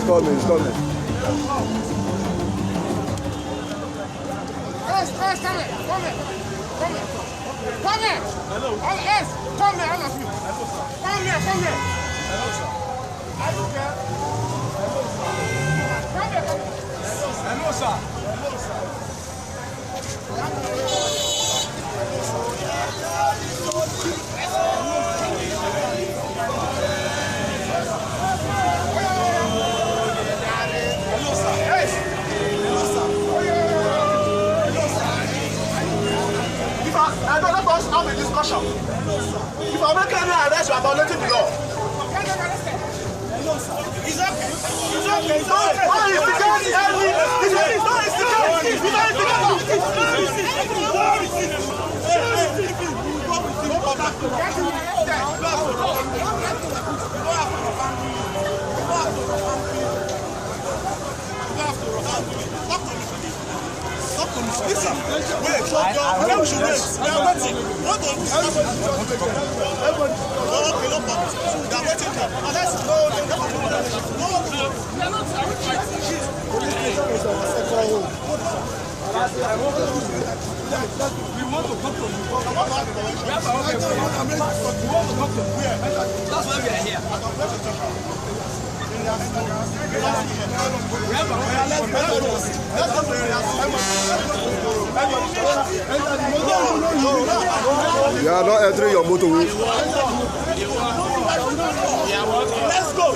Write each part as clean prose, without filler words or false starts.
coming. Yes, come here. Hello. Yes, come here, all of you. Come here. Hello, sir. Are you there? Come here. Hello, sir. Have a discussion. If I make any arrest, you are violating the law. It's okay. Why is the guy telling Listen, wait, we should wait. We are waiting. What on this? Okay, no problem. We are waiting here. Unless no, they never do that. No, we are not we want to talk to you. That's why we are here. You are not entering your motor. Let's go.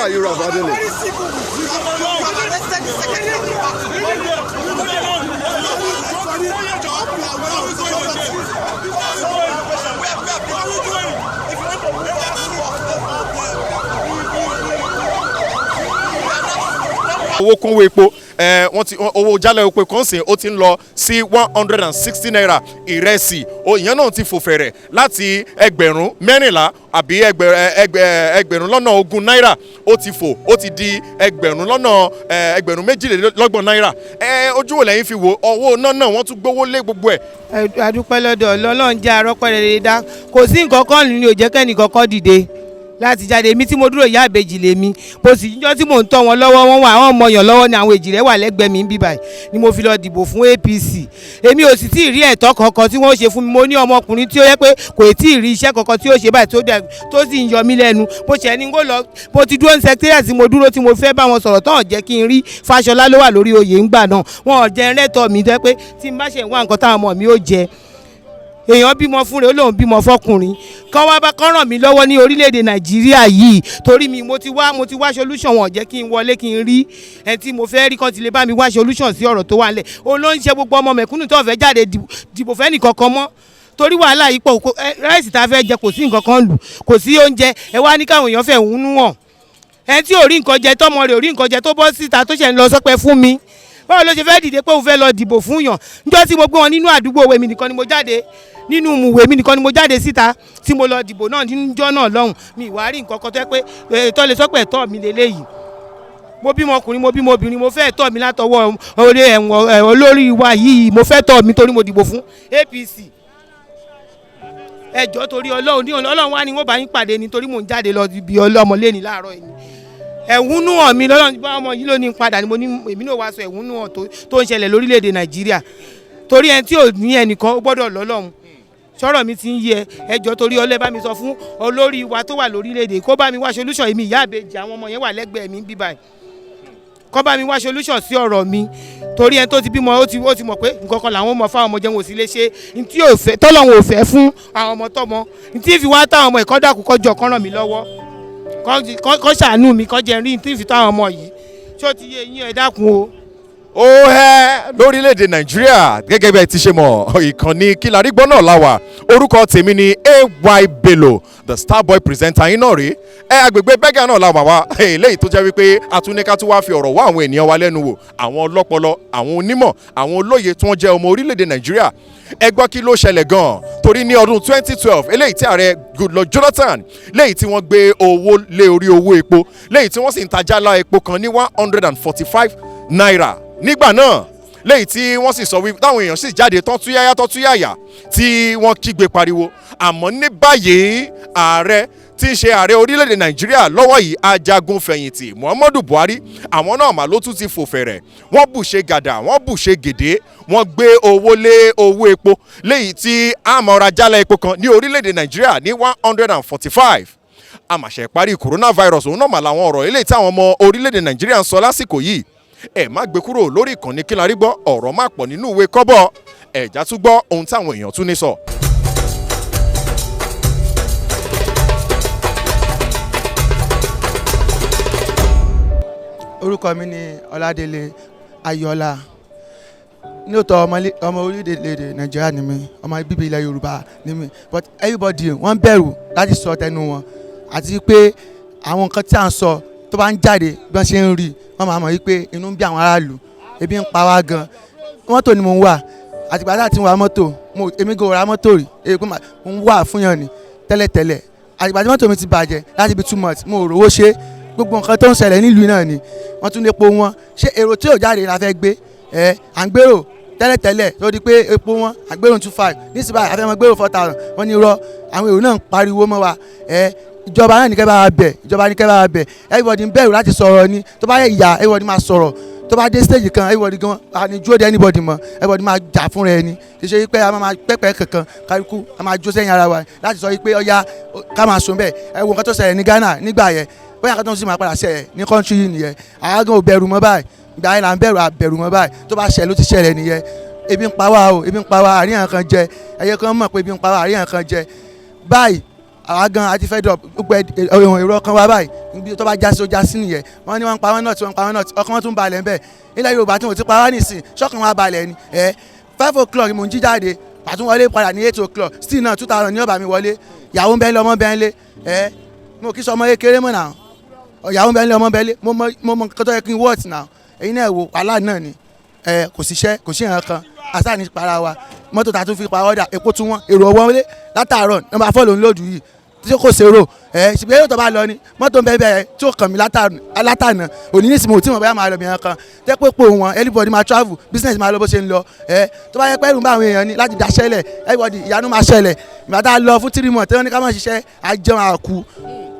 Why are you avoiding it? owó kúnwó epo wọ́n ti owó jálẹ̀ epo kan sìn ó ti ń lọ sí 160 naira ìrẹsì ìyẹn náà ti fò fẹ̀rẹ̀ láti ẹgbẹ̀rún mẹ́rìnlá àbí ẹgbẹ̀rún lọ́nà ogún náírà ó ti fò ó ti di ẹgbẹ̀rún lọ́nà ẹgbẹ̀rún méjìlélọ́gbọ̀n náírà ojú wo lẹ́yìn fi wo owó náà wọ́n tún gbówó lé gbogbo ẹ̀. adúpẹ́ lọ́dọ̀ Ọlọ́run jẹ́ arọ́pẹ́ rere dá kò sí nǹkan kan ní ó jẹ́ kẹ́ni kankan dìde láti jáde èmi tí mo dúró ìyá àbèjì lèmi bó sì níjọ́ tí mò ń tọ́ wọn lọ́wọ́ wọn wà àwọn ọmọ yàn lọ́wọ́ ni àwọn èjì rẹ̀ wà lẹ́gbẹ̀ẹ́ mi ń bí báyìí ni mo fi lọ dìbò fún APC èmi ò sì tí ì rí ẹ̀tọ́ kankan tí wọ́n ṣe fún mi mo ní ọmọkùnrin tí ó yẹ pé kò tí ì rí iṣẹ́ kankan tí ó ṣe báyìí tó sì ń yọ mí lẹ́nu bó ṣe ní kó lọ bó ti dúró ní secretariat tí mo dúró tí mo fẹ́ bá wọn sọ̀rọ̀ tán jẹ́ kí n rí Fáṣọlá ló wà lórí oyè ńgbà náà wọn ò jẹ́ rẹ́tọ̀ mi jẹ́ pé tí n bá ṣe wá nǹkan táwọn ọmọ mi ó jẹ èèyàn bímọ fún rẹ̀ ó lóun bímọ fọkùnrin kán wá bá kán ràn mí lọ́wọ́ ní orílẹ̀-èdè Nàìjíríà yìí torí mo ti wá solution wọn jẹ́ kí n wọlé kí n rí ẹni tí mo fẹ́ rí kán ti lè bá mi wá solution sí ọ̀rọ̀ tó wà nílẹ̀ ó ló ń ṣe gbogbo ọmọ mẹ̀kúnnù tó fẹ́ jáde dìbò fẹ́ nìkankan mọ́ torí wàhálà yìí pọ̀ ráìsì tá a fẹ́ jẹ kò sí nǹkan kan lù kò sí oúnjẹ ẹ wá ní káwọn èèyàn fẹ́ hùnú hàn ẹni tí ò rí nǹkan jẹ tọmọ rẹ̀ ò rí nǹkan jẹ tó bọ́ síta tó ṣẹ̀ ń lọ sọ́pẹ́ fún mi báwo ló ṣe fẹ́ dìde pé òun fẹ́ lọ dìbò fún yàn níjọ́ tí mo gbé wọn nínú àdúgbò wèmí nìkan ni mo jáde nínú mùwé mi nìkan ni mo jáde síta tí mo lọ dìbò náà níjọ́ náà lọ́hùn mi ìwà rí nǹkan kan tó yẹ pé ètò lè sọ́pẹ́ ẹ̀tọ́ mi lélẹ́yìí mo bímọ ọkùnrin mo bímọ obìnrin mo fẹ́ ẹ̀tọ́ mi látọwọ́ olórí wa yìí mo fẹ́ ẹ̀tọ́ mi torí mo dìbò fún APC ẹjọ́ torí Ọlọ́run wá ní wọ́n bá yín pàdé ni torí mò ń jáde lọ ibi ọlọ́mọlé ní láàárọ̀ yìí ẹ̀húnú hàn mi lọ́lọ́run bá ọmọ yìí ló ní padà ni mo ní èmi náà wá sọ ẹ̀húnú hàn tó ń ṣẹlẹ̀ lórílẹ̀‐èdè Nàìjíríà torí ẹni tí ò ní ẹnìkan ó gbọ́dọ̀ lọ́lọ́run sọ̀rọ̀ mi ti ń yẹ ẹjọ́ torí ọlẹ́ bá mi sọ fún olórí wa tó wà lórílẹ̀‐èdè kó bá mi wá solution èmi ìyá àbèjì àwọn ọmọ yẹn wà lẹ́gbẹ̀ẹ́ mi bíbáyìí kó bá mi wá solution sí ọ̀rọ̀ mi torí ẹni tó ti bímọ ó ti mọ̀ pé nǹkan kan làwọn ọmọ fáwọn ọmọ jẹun ò sí lè ṣe ntí tọ́lọ́run ò fẹ́ fún àwọn ọmọ tọ́mọ ntí fi wá táwọn ọmọ ẹ̀kọ́ dàkú kọjọ kan ràn mí lọ́wọ́ kọ́ ṣàánú mi kọ́ jẹ́ rí ntí fi táwọn ọmọ yìí ṣé ó ti yé yín ẹ dákun o ó hẹ́ lórílẹ̀‐èdè nàìjíríà gẹ́gẹ́ bí ẹ ti ṣe mọ̀ ìkànnì Kílárí Gbọ́ náà la wà orúkọ tèmi ni AY Bello the star boy presenter yín náà rí agbègbè bẹ́gà náà la wà wá eléyìí tó jẹ́ wípé atúnika tó wá fi ọ̀rọ̀ wá àwọn ènìyàn wa lẹ́nu wò àwọn ọlọ́pọlọ àwọn onímọ̀ àwọn olóye tí wọ́n jẹ́ ọmọ orílẹ̀‐èdè nàìjíríà ẹ gbọ́ kí ló ṣẹlẹ̀ gan-an torí ní ọdún 2012 eléyìí tí ààrẹ Goodluck Jonathan léyìí tí wọ́n gbé owó lé orí owó epo léyìí tí wọ́n sì ń tajálá epo kan ní 145 naira nígbà náà léyìí tí wọ́n sì sọ wípé táwọn èèyàn sì jáde tọ́túyáyà tí wọ́n kígbe pariwo àmọ́ ní báyìí ààrẹ tí ń ṣe ààrẹ orílẹ̀-èdè nàìjíríà lọ́wọ́ yìí ajagun fẹ̀yìntì Muhammadu Buhari àwọn náà mà ló tún ti fò fẹ̀rẹ̀ wọ́n bù ṣe gàdà wọ́n bù ṣe gèdè wọ́n gbé owó lé owó epo léyìí tí àmọ́ra jálá epo kan ní orílẹ̀-èdè nàìjíríà ní 145 àmàṣẹ parí coronavirus òun náà mà làwọn ọ̀rọ̀ eléyìí tí àwọn ọmọ orílẹ̀-èdè nàìjíríà ń sọ lásìkò yìí ẹ má gbé kúrò lórí ìkànnì Kílárí Gbọ́ ọ̀rọ̀ má pọ̀ nínú ìwé kọ́bọ̀ ẹ̀já tún gbọ́ ohun táwọn èèyàn tún ní sọ. orúkọ mi ni Ọládélé Ayọ̀ọ́lá lóòótọ́ ọmọ orílẹ̀-èdè Nàìjíríà ni mí ọmọ bíbí ilẹ̀ Yorùbá ni mí but everybody wọ́n bẹ̀rù láti sọ tẹnu wọn àti pé àwọn nǹkan tí à ń sọ tó bá ń jáde bí wọ́n ṣe ń rí wọ́n máa mọ̀ wípé inú ń bí àwọn aráàlú ebi ń pa wá gan mọ́tò ni mo ń wà àtìgbà tí ń wa mọ́tò èmi kò ra mọ́tò rí èmi mo ń wà fún yàn ni tẹ́lẹ̀tẹ́lẹ̀ àtìgbà tí mọ́tò mi ti bàjẹ́ láti bí 2 months mo rówó ṣe gbogbo nǹkan tó ń ṣẹlẹ̀ nílùú náà ni wọ́n tún lè po wọn ṣé èrò tí ò jáde la fẹ́ gbé à ń gbèrò tẹ́lẹ̀tẹ́lẹ̀ tó di pé epo wọn à ń gbèrò 25 nísìnyí báyìí àfẹ́ mọ́ gbèrò 4000 wọ́n ní irọ́ àwọn èrò náà ń pariwo mọ́ wa ìjọba náà ní kẹ́ bá wa bẹ̀ ìjọba ní kẹ́ bá wa bẹ̀ everybody ń bẹ̀rù láti sọ̀rọ̀ ni tó bá yẹ ìyá everybody máa sọ̀rọ̀ tó bá dé stage kan everybody gan àní dúró de anybody mọ́ everybody máa jà fún rẹ ni kì í ṣe pé a máa pẹ́pẹ́ kankan kálukú a máa jó sẹ́yìn ara wa láti sọ pé ọ̀ya ká máa sùn bẹ́ẹ̀ ẹ wo nǹkan tó ṣẹlẹ̀ ní Ghana nígbà yẹn bóyá nǹkan tó ń sì máa padà ṣẹlẹ̀ ní country yìí nìyẹn àwa gan ò bẹ̀rù mọ́ báyìí ìgbà yẹn là ń bẹ̀rù àbẹ̀rù mọ́ báyìí tó bá ṣẹlẹ̀ ló ti ṣẹlẹ̀ nìyẹn ebi ń pa wá o ebi ń pa wá àríyàn kan jẹ ẹyẹ kan mọ̀ pé ebi ń pa wá àríyàn kan jẹ báyìí àwa gan àti fẹ́ dọ̀ gbogbo èrò ọkàn wa báyìí níbi tó bá já sí ó já sí nìyẹn wọ́n ní wọ́n ń pa wọ́n náà tí wọ́n ń pa wọ́n náà ọkàn wọn tún balẹ̀ ń bẹ̀ ilẹ̀ Yorùbá tí wọ́n ti pa wá nìsín ṣọ́kàn wa balẹ̀ ni 5 o'clock ni mò ń jí jáde pàtó wọlé padà ní 8 o'clock still náà 2000 ní ọ̀bà mi wọlé ìyàwó ń bẹ́ẹ̀ lé ọmọ bẹ́ẹ̀ lé mo kì í sọ ọmọ kékeré mọ̀ náà ìyàwó ń bẹ́ẹ̀ lé ọmọ bẹ́ẹ̀ lé mo mọ nǹkan tó yẹ kí n wọ́ọ̀tì náà èyí náà wò wàhálà náà ni kò síṣẹ́ kò sí ìran kan àṣà ní para wa mọ́tò tá a tún fi pa ọ́dà epo tún wọ́n èrò ọwọ́ wọlé látàárọ̀ nọ́mbà 4 ló ń lòdù yìí tí kò ṣèrò ṣùgbọ́n yóò tó bá lọ ni mọ́tò ń bẹ́ẹ̀ bẹ́ẹ̀ tí ó kàn mí látànà òní ní ìsinmi tí mo bá máa lọ mìíràn kan tẹ́ pé pò wọn everybody máa travel business máa lọ bó ṣe ń lọ tó bá yẹ pé ẹrù ń bá àwọn èèyàn ni láti daṣẹ́lẹ̀ everybody ìyanu máa ṣẹlẹ̀ ìgbà tá a lọ fún 3 months tí wọ́n ní ká máa ṣiṣẹ́ àjẹun àkú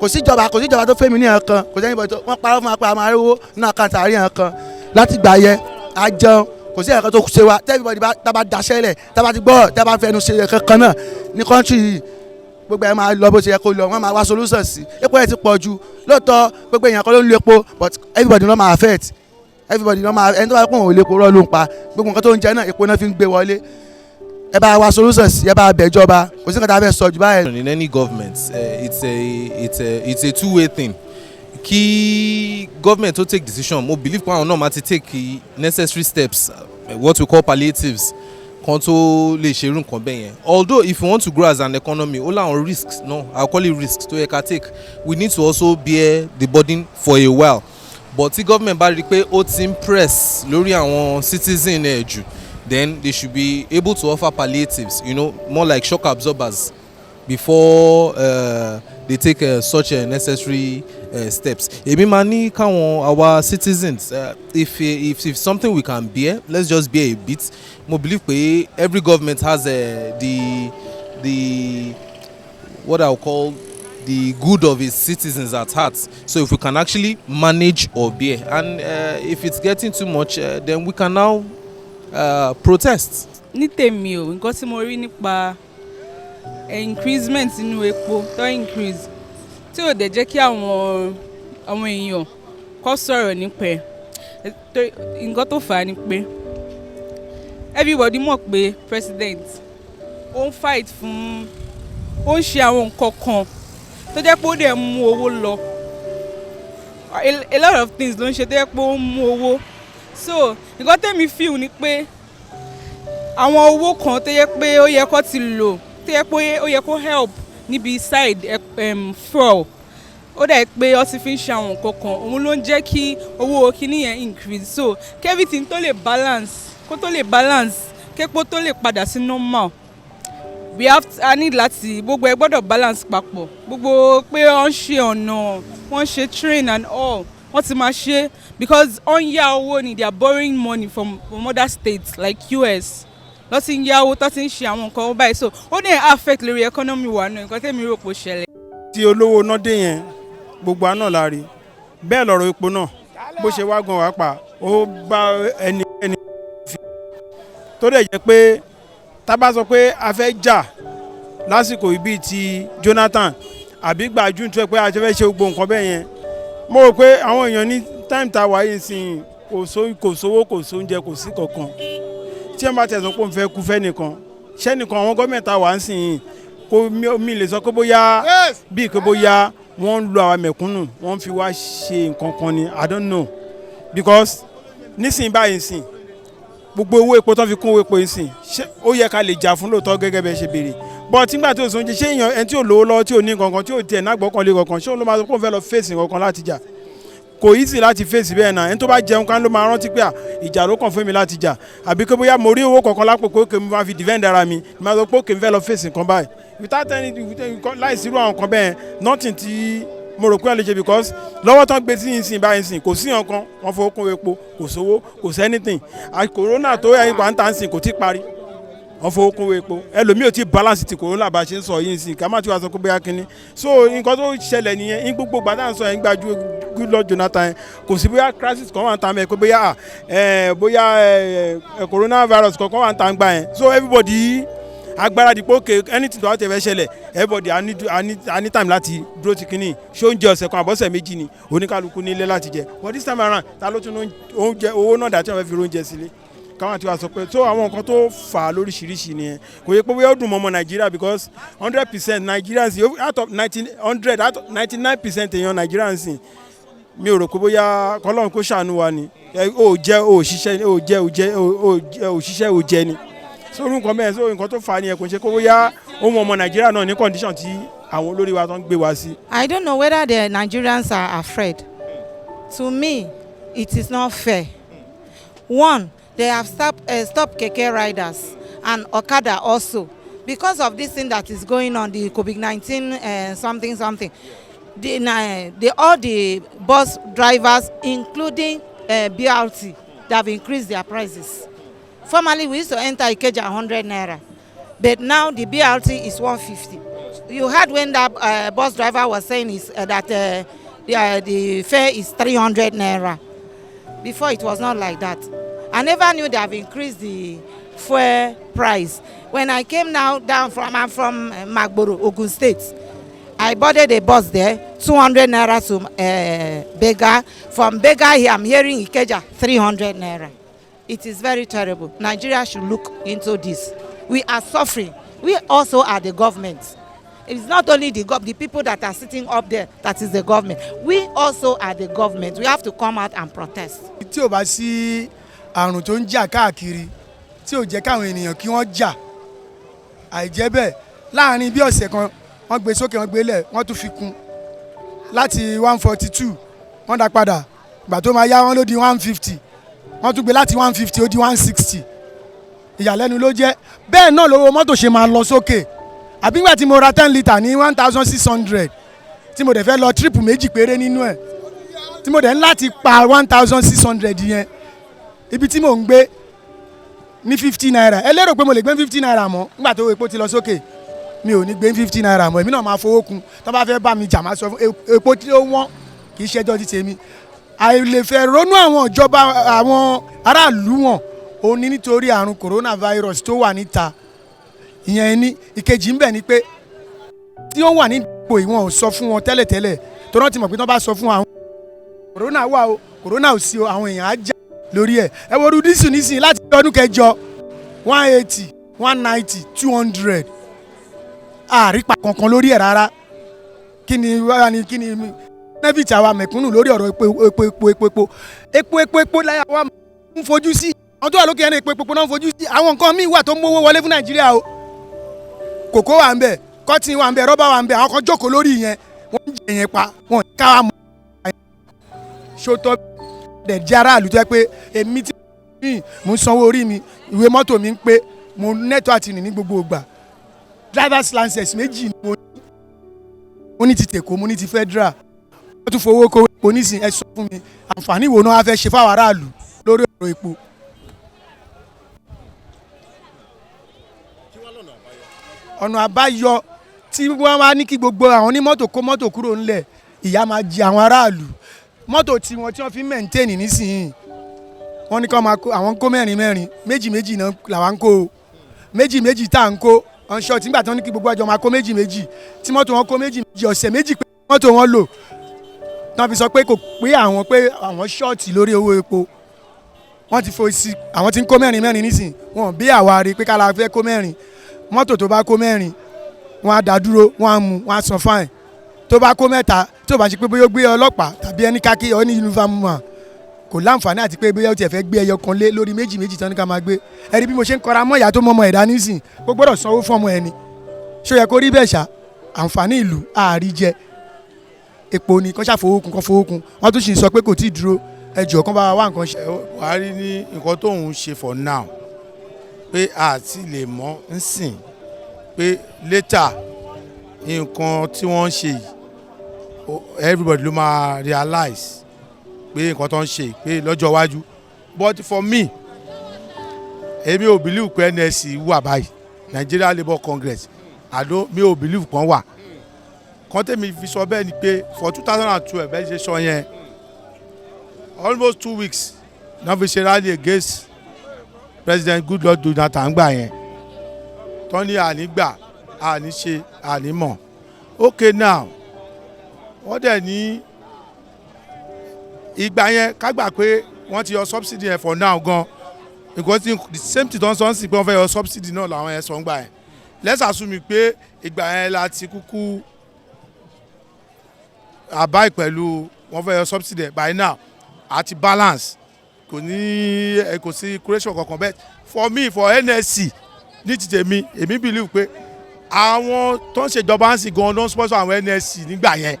kò síjọba tó fẹ́ mi ní ẹ̀kan kò sẹ́ni bọ̀ wọ́n parọ́ fún wa pé a máa rówó nínú àkáǹtì àárín ẹ̀kan láti gbà yẹ àjẹun kò sí ẹ̀kan tó ṣe wa everybody tá bá daṣẹ́lẹ̀ tá bá ti gbọ́ tá bá fẹnu ṣe ẹ̀kan kan náà ní country yìí gbogbo ẹ máa lọ bó ṣe yẹ kó lọ wọn máa wá solution sí epo ẹ ti pọ̀ jù lóòótọ́ gbogbo èèyàn kan ló ń lo epo but everybody ló máa affect everybody ló máa ẹni tó bá pọ̀ òun ò lè epo rọ́ ló ń pa gbogbo nǹkan tó ń jẹ náà epo náà fi ń gbé wọlé ẹ bá wá solution sí ẹ bá bẹ̀ jọba kò sí nǹkan tá a fẹ́ sọ jù báyìí. In any government it's a two-way thing kí government tó take decision mo believe pé àwọn náà máa ti take necessary steps what we call palliatives kan tó lè ṣe irú nǹkan bẹ́ẹ̀ yẹn although if we want to grow as an economy ó láwọn risks no I call it risks tó yẹ ká take we need to also bear the burden for a while but tí government bá rí i pé ó ti ń press lórí àwọn citizen ẹ̀ jù then they should be able to offer palliatives more like shock absorbers before they take such necessary steps. Èmi máa ní káwọn our citizens if something we can bear let's just bear a bit. Mo believe pé every government has the what I will call the good of its citizens at heart. So if we can actually manage or bear and if it's getting too much then we can now protest. Ní tèmi o nǹkan tí mo rí nípa increasement nínú epo tó increase tí ò dẹ̀ jẹ́ kí àwọn èèyàn kọ́ sọ̀rọ̀ nípa ẹ̀ nǹkan tó fà á ni pé everybody mọ̀ pé president ó ń fight fún ó ń ṣe àwọn nǹkan kan tó jẹ́ pé ó dẹ̀ mú owó lọ a lot of things ló ń ṣe tó jẹ́ pé ó ń mú owó so nǹkan tẹ́mi feel ni pé àwọn owó kan tó yẹ pé ó yẹ kó ti lò tó yẹ pé ó yẹ kó help níbi side fuel ó dẹ̀ pé ó ti fi ń ṣe àwọn nǹkan kan òun ló ń jẹ́ kí owó kíní yẹn increase so everything tó lè balance kó tó lè balance képo tó lè padà sí normal I need láti gbogbo ẹ gbọ́dọ̀ balance papọ̀ gbogbo pé wọ́n ṣe ọ̀nà wọ́n ṣe train and all wọ́n ti máa ṣe because wọ́n yá owó ni they are borrowing money from other states like US lọ́ ti ń yá owó tó ti ń ṣe àwọn nǹkan báyìí so ó dẹ̀ affect lórí economy wa náà nǹkan tẹ́mi rò pé ó ṣẹlẹ̀. tí olówó náà dé yẹn gbogbo àná la rí bẹ́ẹ̀ lọ́rọ̀ epo náà bó ṣe wá gan wá pa ó bá ẹni fi tó dẹ̀ jẹ́ pé tá bá sọ pé a fẹ́ jà lásìkò ibi ti Jonathan àbí gbàjú tó yẹ pé a ṣe fẹ́ ṣe gbogbo nǹkan bẹ́ẹ̀ yẹn mo rò pé àwọn èèyàn ní time tá a wáyé sìn kò sówó kò sóúnjẹ kò sí kankan tí ẹ bá tẹ̀sán pé òun fẹ́ kú fẹ́ nìkan ṣẹ́nìkan àwọn gọ́ọ̀mẹ̀ntì àwa ń sìn yìí kó mi lè sọ pé bóyá bíi pé bóyá wọ́n ń lo àwa mẹ̀kúnnù wọ́n fi wá ṣe nǹkan kan ni I don't know because nísìnyí báyìí sìn gbogbo owó epo tó fi kún owó epo yìí sìn ó yẹ ká lè jà fún lóòótọ́ gẹ́gẹ́ bẹ́ẹ̀ ṣe béèrè but nígbà tí o sọ oúnjẹ ṣé èèyàn ẹni tí ò lówó lọ́wọ́ tí ò ní kankan tí ò tiẹ̀ nágbọ́kànlé kankan ṣé òun ló máa sọ pé òun fẹ́ lọ fèsì kankan láti jà kò easy láti fèsì bẹ́ẹ̀ náà ẹni tó bá jẹun kan ló máa rántí pé ìjà ló kàn fún mi láti jà àbí pé bóyá mo rí owó kankan lápò pé òkè mi máa fi defend ara mi máa sọ pé òkè mi fẹ́ lọ fèsì nǹkan báyìí without any láìsí irú àwọn kan bẹ́ẹ̀ nothing tí mo rò pé ẹ lè ṣe because lọ́wọ́ tán gbé sí ìsìn báyìí sìn kò sí nǹkan wọ́n fowó kún epo kò sówó kò sí anything corona tó ẹ̀yìn pa ń tà ń sìn kò tí parí wọ́n fowó kún epo ẹlòmíì ò tí balance ti corona bá ṣe ń sọ yìí sìn ká má ti wá sọ pé bóyá kínní so nǹkan tó ṣẹlẹ̀ nìyẹn ní gbogbo gbàdá ń sọ yẹn gbájú Goodluck Jonathan yẹn kò sí bóyá crisis kan wà ń ta mẹ́ pé bóyá coronavirus kankan wà ń ta ń gbà yẹn so everybody agbára dìpọ̀ òkè anything tó wà tẹ̀ fẹ́ ṣẹlẹ̀ everybody I need time láti dúró ti kínní ṣé oúnjẹ ọ̀sẹ̀ kan àbọ̀sẹ̀ méjì ni oníkálukú nílé láti jẹ but this time around ta ló tún oúnjẹ owó náà dàtí wọn fẹ́ fi oúnjẹ sílé káwọn àti wá sọ pé so àwọn nǹkan tó fà á lóríṣiríṣi nìyẹn kò yẹ pé bóyá ó dùn mọ́ ọmọ Nàìjíríà because 100% Nigerians out of 99% èèyàn Nigerians mi ò rò pé bóyá kọ́lọ́run kó ṣàánú wa ni ó jẹ́ òṣìṣẹ́ ò jẹ́ ni so nǹkan bẹ́ẹ̀ so nǹkan tó fà á nìyẹn kò ṣe kó bóyá ohun ọmọ Nàìjíríà náà ní condition tí àwọn olórí wa tó ń gbé wa sí. I don't know whether the Nigerians are afraid. To me, it is not fair. One, they have stopped keke riders and Okada also because of this thing that is going on, the COVID-19 something. All the bus drivers, including BRT, they have increased their prices. Formerly, we used to enter Ikeja 100 naira, but now the BRT is 150. You heard when that bus driver was saying that the fare is 300 naira. Before, it was not like that. I never knew they have increased the fuel price. When I came I'm from Magboro, Ogun State. I boarded a bus there, 200 naira to Bega. From Bega here, I'm hearing Ikeja, 300 naira. It is very terrible. Nigeria should look into this. We are suffering. We also are the government. It's not only the people that are sitting up there that is the government. We also are the government. We have to come out and protest. Tí ó bá sí àrùn tó ń jà káàkiri tí ò jẹ́ káwọn ènìyàn kí wọ́n jà àìjẹ́ bẹ́ẹ̀ láàrin bí ọ̀sẹ̀ kan wọ́n gbé sókè wọ́n gbé lẹ̀ wọ́n tún fi kún láti 142 wọ́n dá padà ìgbà tó máa yá wọ́n ló di 150 wọ́n tún gbé láti 150 ó di 160 ìyàlẹ́nu ló jẹ́ bẹ́ẹ̀ náà lówó mọ́tò ṣe máa lọ sókè àbí nígbà tí mo ra 10 litre ní 1600 tí mo dẹ̀ fẹ́ lọ trip méjì péré nínú ẹ̀ tí mo dẹ̀ ń láti pa 1600 yẹn ibi tí mò ń gbé ní 50 naira ẹ lérò pé mo lè gbé 50 naira mọ́ nígbà tó epo ti lọ sókè mi ò ní gbé 50 naira mọ́ èmi náà máa fowó kun tó bá fẹ́ bá mi jà máa sọ fún epo tí ó wọ́n kì í ṣẹjọ́ ti tèmi àìlèfẹ́ ronú àwọn ìjọba àwọn aráàlú wọn ó ní nítorí àrùn coronavirus tó wà níta ìyẹn ní ìkejì ń bẹ ni pé tí ó wà ní ipò ìwọ̀n ò sọ fún wọn tẹ́lẹ̀tẹ́lẹ̀ tó rántí mọ̀ pé tó bá sọ fún àwọn corona wà o corona ò sí o àwọn èèyàn á jà lórí ẹ̀ ẹ wo rúdísù nísìnyí láti ọdún kẹjọ 180 190 200 àrípa kankan lórí ẹ̀ rárá kí ni nẹ́fìtì àwa mẹ̀kúnnù lórí ọ̀rọ̀ epo láyà wa ń fojú sí àwọn tó wà lókè ẹni epo náà ń fojú sí àwọn nǹkan míì wà tó ń mówó wọlé fún Nàìjíríà o kòkó wà ń bẹ̀ kọ́tìn wà ń bẹ̀ rọ́bà wà ń bẹ̀ àwọn kan jókòó lórí yẹn wọ́n ń jẹ yẹn pa wọ́n ká wà mọ́ ṣòtọ́ dẹ̀ jẹ́ aráàlú tó yẹ pé èmi tí mo ń sanwó orí mi ìwé mọ́tò mi ń pé mo nẹ́tọ̀ àti rìn ní gbogbo ìgbà driver's license méjì ni mo ní ti tèkó mo ní ti federal wọ́n tún fowó kó epo nísìn ẹ sọ fún mi àǹfààní wo náà wá fẹ́ ṣe fáwọn aráàlú lórí ọ̀rọ̀ epo. ọ̀nà àbáyọ tí wọ́n wá ní kí gbogbo àwọn onímọ́tò kó mọ́tò kúrò ńlẹ̀ ìyà máa jẹ àwọn aráàlú mọ́tò tí wọ́n fi mẹ́ǹtẹ́ẹ̀nì nísìnyí wọ́n ní kí wọ́n máa kó àwọn kó mẹ́rin méjì náà làwọn ń kó méjì tá à ń kó ọ̀nṣọ́ tí nígbà tí wọ́n ní kí gbogbo àjọ máa kó méjì tí mọ́tò wọn kó méjì ọ̀sẹ̀ méjì pé mọ́tò wọn lò tán fi sọ pé kò pé àwọn ṣọ́ọ̀tì lórí owó epo wọ́n ti fo sí àwọn tí ń kó mẹ́rin nísìn wọn bí àwa rí pé kála fẹ́ kó mẹ́rin mọ́tò tó bá kó mẹ́rin wọ́n á dá dúró wọ́n á mú wọ́n á san fáìn tó bá kó mẹ́ta tó bá ṣe pé bóyá ó gbé ọlọ́pàá tàbí ẹni kákí ọ ní yunifásitì mọ́ kò láǹfààní àti pé bóyá ó tiẹ̀ fẹ́ gbé ẹyọ kan lé lórí méjì tán ní ká máa gbé ẹni bí mo ṣe ń kọra mọ́ ìyá tó mọ́ ọmọ ẹ̀dá nísìn kó gbọ́dọ̀ sanwó fún ọmọ ẹni ṣó yẹ kó rí bẹ́ẹ̀ ṣá àǹfààní ìlú àárí jẹ epo ni kán ṣàfowókun wọ́n tún sì sọ pé kò tí ì dúró ẹjọ́ kan bá wá nǹkan ṣe. Buhari ní nǹkan tóun ṣe for now pé àti lè mọ̀ ń sìn pé later nǹkan tí wọ́n ń ṣe yìí everybody ló máa realize pé nǹkan tó ń ṣe pé lọ́jọ́ iwájú but for me èmi ò believe pé NSC wà báyìí Nigeria Labour Congress mi ò believe kan wà kan tèmi fi sọ bẹ́ẹ̀ ni pé for 2012 bẹ́ẹ̀ ṣe sọ yẹn almost 2 weeks náà fi ṣe rally against President Goodluck Jonathan gbà yẹn tó ní ànígbà àníṣe ànímọ̀ okay now wọ́n dẹ̀ ní ìgbà yẹn ká gbà pé wọ́n ti yọ subsidy yẹn for now gan because the same thing don sọ sí pé wọ́n fẹ́ yọ subsidy náà làwọn yẹn sọ ń gbà yẹn let's assume pé ìgbà yẹn la ti kúkú àbá pẹ̀lú wọ́n fẹ́ yọ subsidy by now àti balance kò sí creation kankan bẹ́ẹ̀ for me for NSC ní ti tèmi èmi believe pé àwọn tó ń ṣèjọba ń sìn gan don sponsor àwọn NSC nígbà yẹn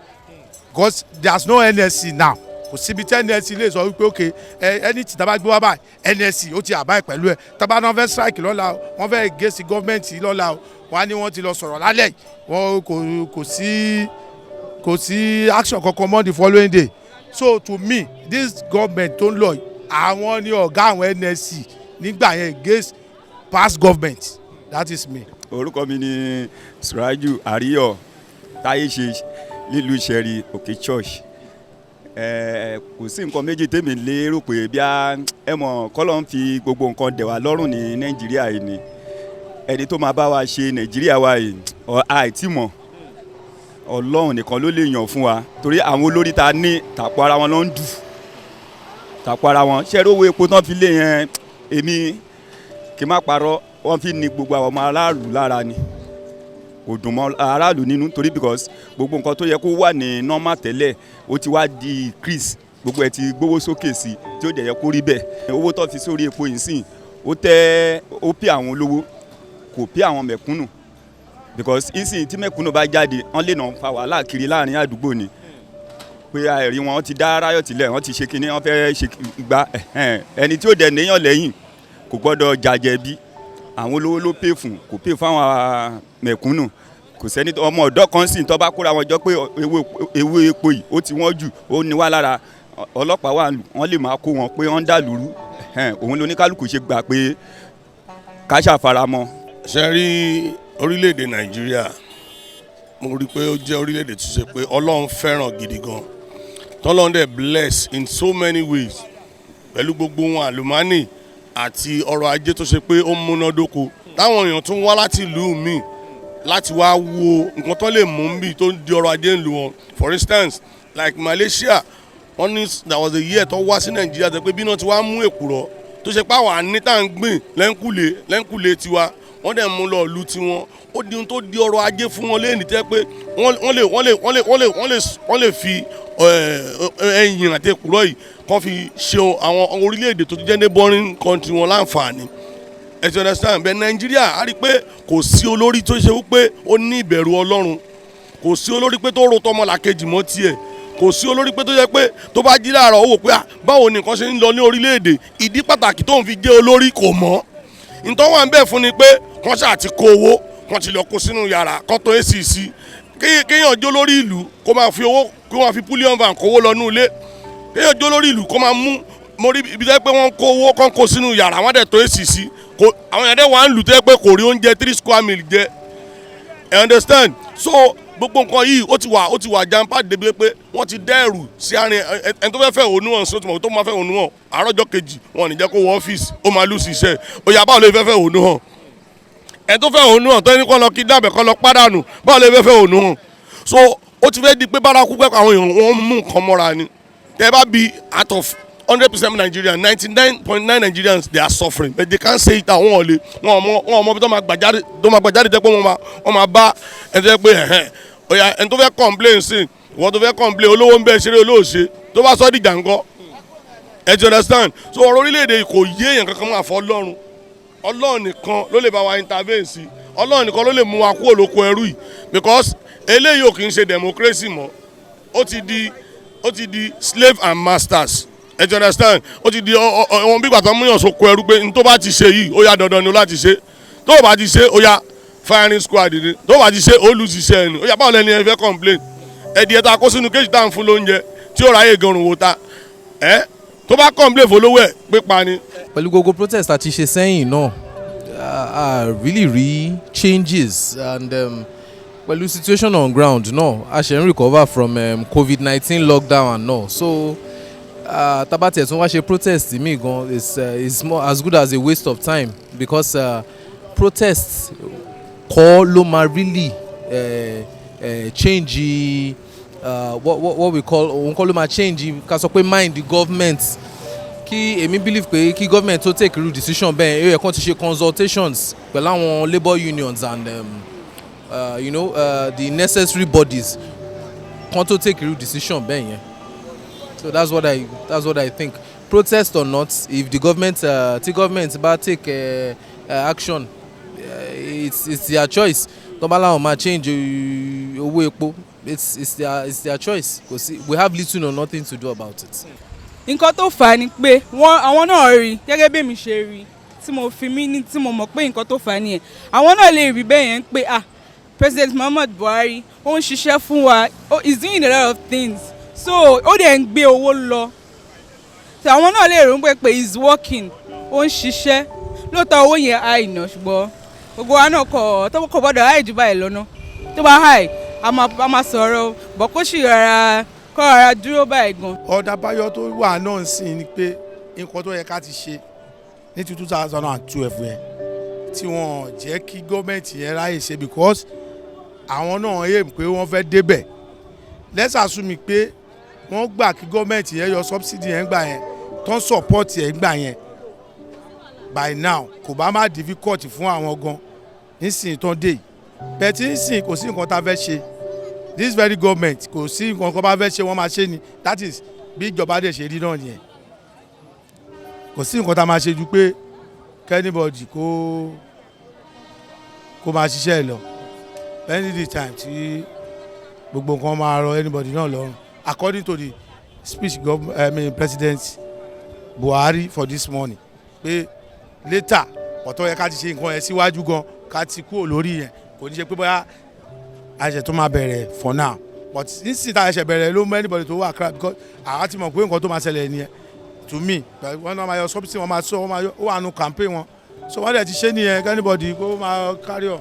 because there's no NSC now kò síbi tí NSC lè sọ wípé ok ẹni tí tábà gbé wá báyìí NSC ó ti àbáyé pẹ̀lú ẹ̀ tábà náà fẹ́ strike lọ́la wọ́n fẹ́ gẹ̀ẹ́sì gọ́ọ̀mẹ̀ntì lọ́la wọ́n á ní wọ́n ti lọ sọ̀rọ̀ lálẹ́ wọn kò sí action kankan mọ́ the following day so to me this government tó ń lọ àwọn ní ọ̀gá àwọn NSC nígbà yẹn against past government that is me. orúkọ mi ni Suraju Ariyo táyé ṣe nílùú ìṣẹ̀rí òkè church kò sí nǹkan méjì tèmi lérò pé bí ẹ mọ̀ kọ́lọ́ ń fi gbogbo nǹkan dẹ̀ wá lọ́rùn ní Nàìjíríà yìí ni ẹni tó máa bá wa ṣe Nàìjíríà wa yìí àìtí mọ̀ Ọlọ́run nìkan ló lè yàn fún wa torí àwọn olórí ta ní tàpọ̀ ara wọn ló ń dù tàpọ̀ ara wọn ṣẹ́rí owó epo tán fi lé yẹn èmi kì í má parọ́ wọ́n fi ní gbogbo àwọn ọmọ aráàlú lára ni kò dùn mọ́ aráàlú nínú torí because gbogbo nǹkan tó yẹ kó wà ní normal tẹ́lẹ̀ ó ti wá di increase gbogbo ẹ̀ ti gbówó sókè sí tí ó dẹ̀ yẹ kó rí bẹ́ẹ̀ owó tó fi sórí epo yìí sìn ó pè àwọn olówó kò pè àwọn mẹ̀kúnnù because ìsìn tí mẹ̀kúnnù bá jáde wọ́n lè nà fa wàhálà kiri láàrin àdúgbò ni pé àìrí wọn ti dá ráyọ̀ tilẹ̀ wọ́n ti ṣe kinní wọ́n fẹ́ ṣe gbá ẹni tí ó dẹ̀ níyàn lẹ́yìn kò gbọ́dọ̀ jàjẹ̀bi àwọn olówó ló pè fún kò pè fún àwọn mẹ̀kúnnù kò sẹ́ni ọmọ ọ̀dọ́ kan sì tó bá kóra wọn jọ pé ewé epo yìí ó ti wọ́n jù ó ní wá lára ọlọ́pàá wọ́n lè máa kó wọn pé wọ́n ń dàlúrú òun ló ní kálukú ṣe gbà pé ká ṣàfaramọ́. ṣe rí orílẹ̀-èdè Nàìjíríà mo rí i pé ó jẹ́ orílẹ̀-èdè tó ṣe pé Ọlọ́run fẹ́ràn gidi gan tọ́lọ́run dẹ̀ bless in so many ways pẹ̀lú gbogbo wọn àlùmánì àti ọrọ̀ ajé tó ṣe pé ó múnádóko táwọn èèyàn tún wá láti ìlú míì láti wá wo nǹkan tó lè mú bí tó di ọrọ̀ ajé ìlú wọn for instance like Malaysia wọ́n ní there was a year tó wá sí Nàìjíríà tó pé bí náà ti wá mú èkùrọ́ tó ṣe pé àwọn àní tá à ń gbìn lẹ́ńkùlé tiwa wọ́n dẹ̀ mú lọ ìlú tiwọn ó di ohun tó di ọrọ̀ ajé fún wọn lẹ́yìn tẹ́ pé wọ́n lè fi ẹ̀yìn àti èkúrọ́ yìí kàn fi ṣe àwọn orílẹ̀-èdè tó jẹ́ neighboring country wọn láǹfààní ẹ ti understand bẹ́ẹ̀ Nàìjíríà á rí i pé kò sí olórí tó ṣe wípé ó ní ìbẹ̀rù Ọlọ́run kò sí olórí pé tó ro tọmọlàkejì mọ́ tiẹ̀ kò sí olórí pé tó yẹ pé tó bá jí láàárọ̀ ó wò pé báwo ni nǹkan ṣe ń lọ ní orílẹ̀-èdè ìdí pàtàkì tó ń fi jẹ́ olórí kò mọ̀ nítorí wà ń bẹ̀ fún ni pé kàn ṣáà ti kó owó kàn ti lọ kó sínú yàrá kàn tó èsì sí kéèyàn jó lórí ìlú kó máa fi owó kó máa fi púlíọ̀n van kówó lọ ní ilé kéèyàn jó lórí ìlú kó máa mú mo rí ibi tẹ́ pé wọ́n kó owó kàn kó sínú yàrá wọ́n dẹ̀ tó èsì sí àwọn yàrá wà ń lù tẹ́ pé kò rí oúnjẹ 3 square meal jẹ you understand so gbogbo nǹkan yìí ó ti wà jàǹpá débi pé wọ́n ti dẹ́rù sí àárín ẹni tó fẹ́ fẹ́ òun hàn sí òtún tó máa fẹ́ òun hàn àárọ̀jọ́ kejì wọn ò ní jẹ́ kó wọ ọ́fíìsì ó máa lù sí iṣẹ́ ó yá báwo lè fẹ́ òun hàn ẹni tó fẹ́ òun hàn tó ní kọ́ lọ kí dábẹ̀ kọ́ lọ pàdánù báwo lè fẹ́ òun hàn so ó ti fẹ́ di pé bárakú pẹ́ àwọn èèyàn wọn mú nǹkan mọ́ra ni tẹ́ bá bi out of 100% Nigerians 99.9 Nigerians they are suffering but they can't say it àwọn ọ̀lẹ́ wọn ọmọ bí tó máa gbàjáde jẹ́ pé wọ́n máa bá ẹni tó yẹ pé oya ẹni tó fẹ́ complain sí ìwọ tó fẹ́ complain olówó ń bẹ ṣeré olóòṣe tó bá sọ dìjà ńkọ́ ẹ ti understand so ọ̀rọ̀ orílẹ̀-èdè kò yé èèyàn kankan máa fọ Ọlọ́run nìkan ló lè bá wa intervene sí Ọlọ́run nìkan ló lè mú wa kúrò lóko ẹrú yìí because eléyìí ò kì í ṣe democracy mọ́ ó ti di slave and masters ẹ ti understand ó ti di ọ̀hún bí gbàtà múyàn sóko ẹrú pé n tó bá ti ṣe yìí ó yá dandan ni ó láti ṣe tó bá ti ṣe ó yá firing squad ni tó bá ti ṣe olùṣiṣẹ́ ẹni ó yá báwo lẹni ẹ fẹ́ complain ẹ̀dì ẹ̀ta kó sínú kéjì tá à ń fún lóúnjẹ tí ó ráyè gan-an wò ta tó bá complain fọlọ́wọ́ ẹ̀ pípa ni. pẹ̀lú gbogbo protest àti ṣe sẹ́yìn náà really rí changes and pẹ̀lú situation on ground náà a ṣe ń recover from COVID-19 lockdown and all so tabati ẹ̀ tún wá ṣe protest mi gan is more as good as a waste of time because protest kọ́ ló máa really change what we call òun kọ́ ló máa change ká sọ pé mind the government kí èmi believe pé kí government tó take real decision bẹ́ẹ̀ ó yẹ kán ti ṣe consultations pẹ̀lú àwọn labour unions and the necessary bodies kán tó take real decision bẹ́ẹ̀ yẹn so that's what I think protest or not if the government tí government bá take action it's their choice tó bá láwọn máa change owó epo it's their choice we have little or nothing to do about it. nǹkan tó fà á ni pé àwọn náà rí gẹ́gẹ́ bí èmi ṣe rí tí mo fi mí ní tí mo mọ̀ pé nǹkan tó fà á nìyẹn àwọn náà lè rí bẹ́ẹ̀ yẹn pé President Muhammadu Buhari ó ń ṣiṣẹ́ fún wa he's doing a lot of things so ó dẹ̀ ń gbé owó lọ so àwọn náà lè rò pé he's working ó ń ṣiṣẹ́ lóòótọ́ owó yẹn àìná ṣùgbọ́n gbogbo wa náà kọ̀ gbọ́dọ̀ háì jù báyìí lọ́nà tó bá háì a máa sọ̀rọ̀ bọ̀ kó sì rárá dúró báyìí gan. ọ̀dà báyọ̀ tó wà náà sí ni pé nǹkan tó yẹ ká ti ṣe ní 2012 yẹn tí wọ́n jẹ́ kí gọ́ọ̀mẹ̀ntì yẹn ráyè ṣe because àwọn náà yé pé wọ́n fẹ́ débẹ̀ let's assume pé wọ́n gbà kí gọ́ọ̀mẹ̀ntì yẹn yọ subsidy yẹn gbà yẹn tó ń support yẹn gbà yẹn by now kò bá má difficult fún àwọn gan nísìnyí tó ń dé bẹ́ẹ̀ tí nísìnyí kò sí nǹkan tá a fẹ́ ṣe this very government kò sí nǹkan kan bá fẹ́ ṣe wọ́n máa ṣe ni that is bí ìjọba dẹ̀ ṣe rí náà nìyẹn kò sí nǹkan tá a máa ṣe ju pé kẹ́nìbọ̀dì kó máa ṣiṣẹ́ lọ any the time tí gbogbo nǹkan máa rọ anybody náà lọ́rùn according to the speech President Buhari for this morning pé later ọ̀tọ̀ yẹ ká ti ṣe nǹkan yẹn síwájú gan ká ti kúrò lórí yẹn kò ní ṣe pé bóyá àṣẹ tó máa bẹ̀rẹ̀ for now but nísìnyí tá a ṣe bẹ̀rẹ̀ ló mọ anybody tó wà crap because àwa ti mọ̀ pé nǹkan tó máa ṣẹlẹ̀ nìyẹn to me wọ́n náà máa yọ subsidy wọ́n máa sọ wọ́n máa ó wà nù campaign wọn so wọ́n dẹ̀ ti ṣe nìyẹn anybody kó máa carry on.